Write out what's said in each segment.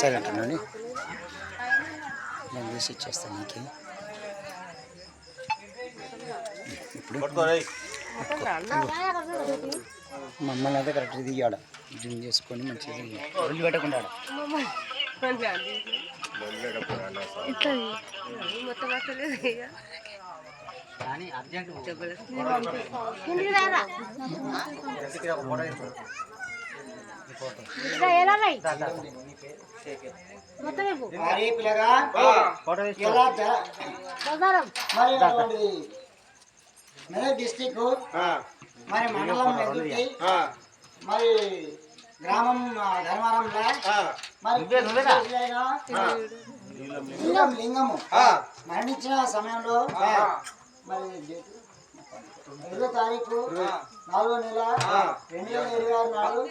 Silent అండి, నేను తీసి ఇచ్చేస్తాను నీకు. ఇప్పుడు మమ్మల్ని అయితే కరెక్ట్ దిగాడ జిమ్ చేసుకొని మంచిగా ఒళ్ళు పెట్టకుండా కానీ అర్జెంట్ మెదక్ డిస్టిక్ మరి మండలం మెదక్కి మరి గ్రామం ధర్మారంలో మరి లింగము మరణించిన సమయంలో మరి 2వ తారీఖు 4వ నెల 2026 నాడు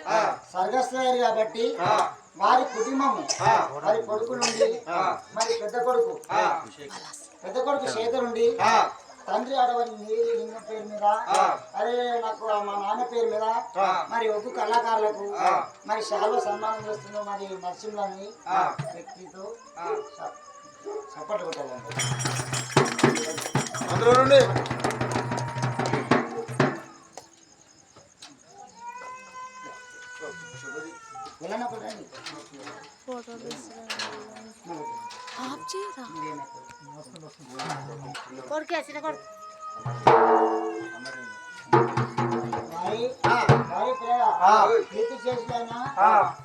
స్వర్గస్థులయ్యారు కాబట్టి వారి కుటుంబము వారి కొడుకు నుండి మరి పెద్ద కొడుకు శేఖర్ నుండి తండ్రి అడవని నీలి లింగం పేరు మీద అరే నాకు మా నాన్న పేరు మీద మరి ఒగ్గు కళాకారులకు మరి చాలా సన్మానం చేస్తున్నాం. మరి నరసింహని వ్యక్తితో సపోర్ట్ కొట్టాలండి.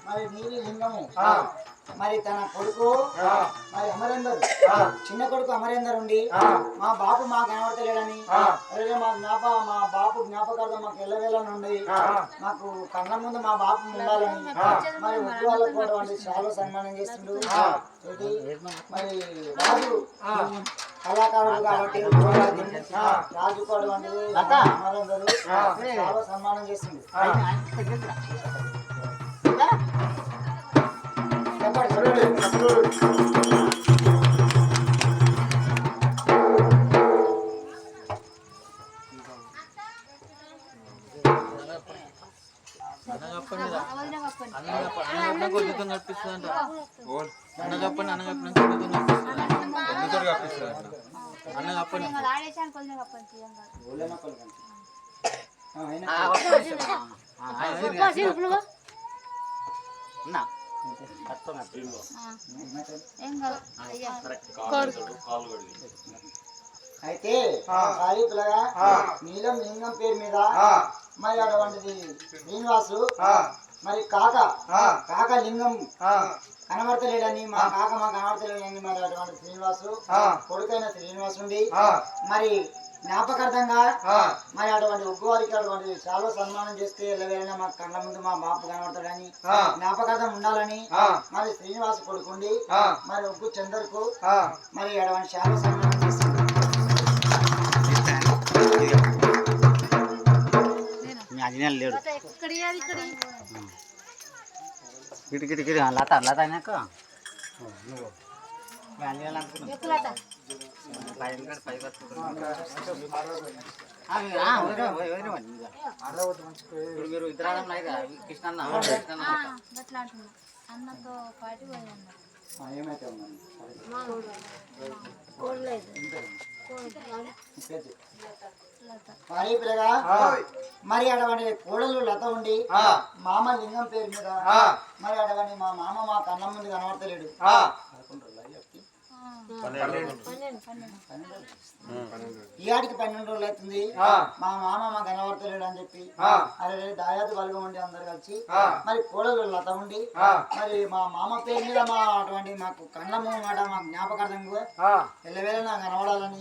మరి నీలి లింగము మరి తన కొడుకు మరి అమరేందర్ చిన్న కొడుకు అమరేందర్ ఉండి మా బాపు మాకు కనబడతలేడని అలాగే మా బాపు జ్ఞాపకార్థం మాకు ఎల్లవేళ నుండి మాకు కళ్ళ ముందు మా బాపు ఉండాలని మరి ఉద్యోగాలకు కూడా వాళ్ళు చాలా సన్మానం చేస్తుండ్రు. మరి రాజు కళాకారుడు కాబట్టి రాజు కూడా అమరేందర్ చాలా సన్మానం చేస్తుండ్రు. అయితే నీలం లింగం పేరు మీద మరి అటువంటిది శ్రీనివాసు మరి కాక లింగం కనబడతలేడని మా కనబడతలేడని మరి అటువంటి శ్రీనివాసు కొడుకైన శ్రీనివాసు ఉండి మరి జ్ఞాపకార్థంగా మరి అటువంటి ఉగ్గు వారికి అటువంటి చాలా సన్మానం చేస్తే వెళ్ళవేళ మా కళ్ళ ముందు మా బాపు కనబడతాడని జ్ఞాపకార్థం ఉండాలని మరి శ్రీనివాసు కొడుకుండి మరి ఉగ్గు చందర్కు మరి అటువంటి చాలా సన్మానం చేస్తుంది. లత మీరు ఇద్దరు కృష్ణ అన్నతో పాటు మరి అటువంటి కోడలు లత ఉండి మామ లింగం పేరు మీద మరి అటువంటి మా మామ మా కళ్ళ ముందు కనబడతలేడు. ఈ ఆడికి 12 రోజులు అవుతుంది మా మామ మా కనబడతలేడు అని చెప్పి అరే దాయాది బలగం ఉండి అందరు కలిసి మరి కోడలు లత ఉండి మరి మా మామ పేరు మీద మా అటువంటి మాకు కళ్ళ మాట మా జ్ఞాపకార్థంగా ఎల్లవేళ నాకు కనబడాలని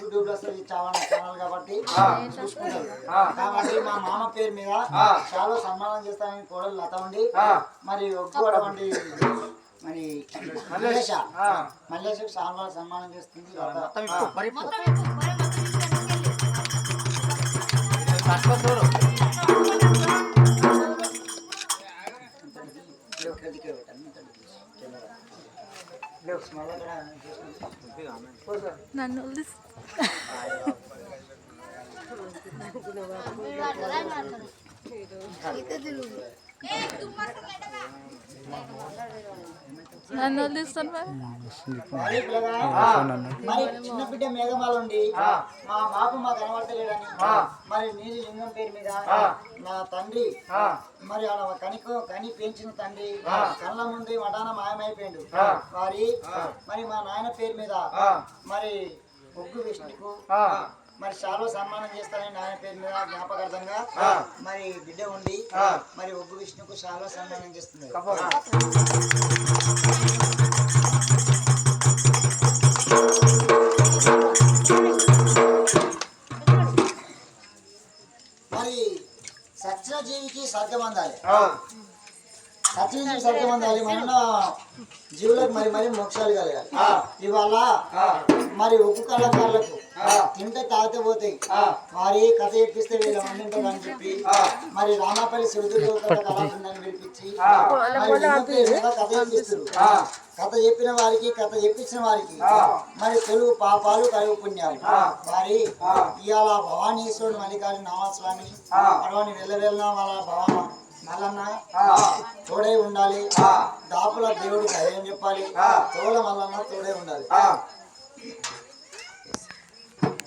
యూట్యూబ్ లో ఛానల్ కాబట్టి చూసుకుంటారు. కాబట్టి మా మామ పేరు మీద చాలా సన్మానం చేస్తానని కోడలు లత ఉండి మరి ఒగ్గు అటువంటి మరి మల్లేశకు సన్మానం చేస్తుంది. నన్ను నన్ను వదిలిస్తాను మరి. మరి పిల్లగా మరి చిన్న బిడ్డ మేఘమాల ఉండి మా బాపు మా కనబడతలేడని మరి నీలి లింగం పేరు మీద నా తండ్రి మరి అలా కని పెంచిన తండ్రి కళ్ళ ముందు మఠాన మాయమైపోయాడు మరి మా నాయన పేరు మీద మరి ఒగ్గు విష్ణుకు మరి చాలా సన్మానం చేస్తానని నాయన పేరు మీద జ్ఞాపకార్థంగా మరి బిడ్డ ఉండి మరి ఒగ్గు విష్ణుకు చాలా సన్మానం చేస్తుంది. మరి సత్యజీవికి స్వర్గం అందాలి, సత్యజీవి స్వర్గం అందాలి, మన జీవులకు మరి మరి మోక్షాలు కలగాలి. ఇవాళ మరి ఉప్పు కళాకారులకు తింటే తాగితే పోతాయి, మరి కథ చెప్పిస్తే వీళ్ళ మంది ఉంటారని చెప్పి మరి రామాపల్లి శివుడు కళాఖండాన్ని పిలిపించి కథ చెప్పిస్తారు. కథ చెప్పిన వారికి కథ చెప్పించిన వారికి మరి తెలుగు పాపాలు కలుగు పుణ్యాలు. మరి ఇవాళ భవానీశ్వరుడు మల్లికార్జున నామస్వామి భగవాని వెళ్ళవెళ్ళిన వాళ్ళ భవన మల్లన్న తోడే ఉండాలి, దాపుల దేవుడు ధైర్యం చెప్పాలి, తోడ మల్లన్న తోడే ఉండాలి.